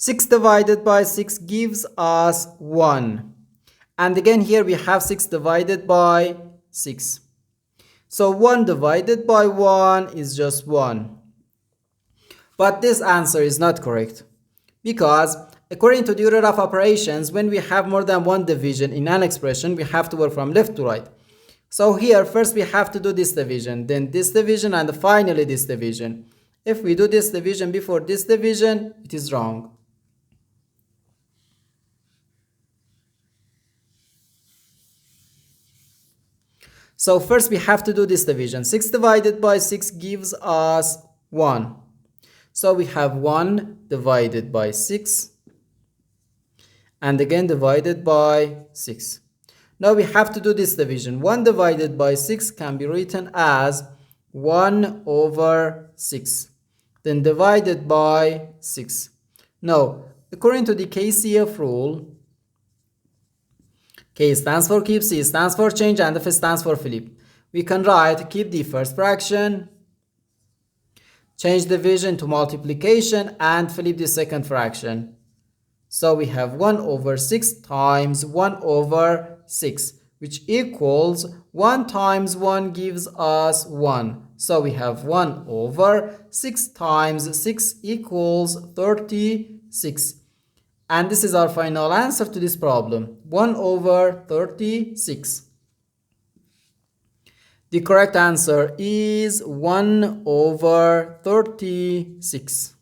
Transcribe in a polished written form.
6 divided by 6 gives us 1. And again here we have 6 divided by 6. So 1 divided by 1 is just 1. But this answer is not correct, because according to the order of operations, when we have more than one division in an expression, we have to work from left to right. So here first we have to do this division, then this division, and finally this division. If we do this division before this division, it is wrong. So first we have to do this division. 6 divided by 6 gives us 1. So we have 1 divided by 6 and again divided by 6. Now we have to do this division. 1 divided by 6 can be written as 1 over 6. Then divided by 6. Now, according to the KCF rule, K stands for keep, C stands for change, and F stands for flip. We can write keep the first fraction, change division to multiplication, and flip the second fraction. So we have 1 over 6 times 1 over 6, which equals 1 times 1 gives us 1. So we have 1 over 6 times 6 equals 36. And this is our final answer to this problem, 1 over 36. The correct answer is 1 over 36.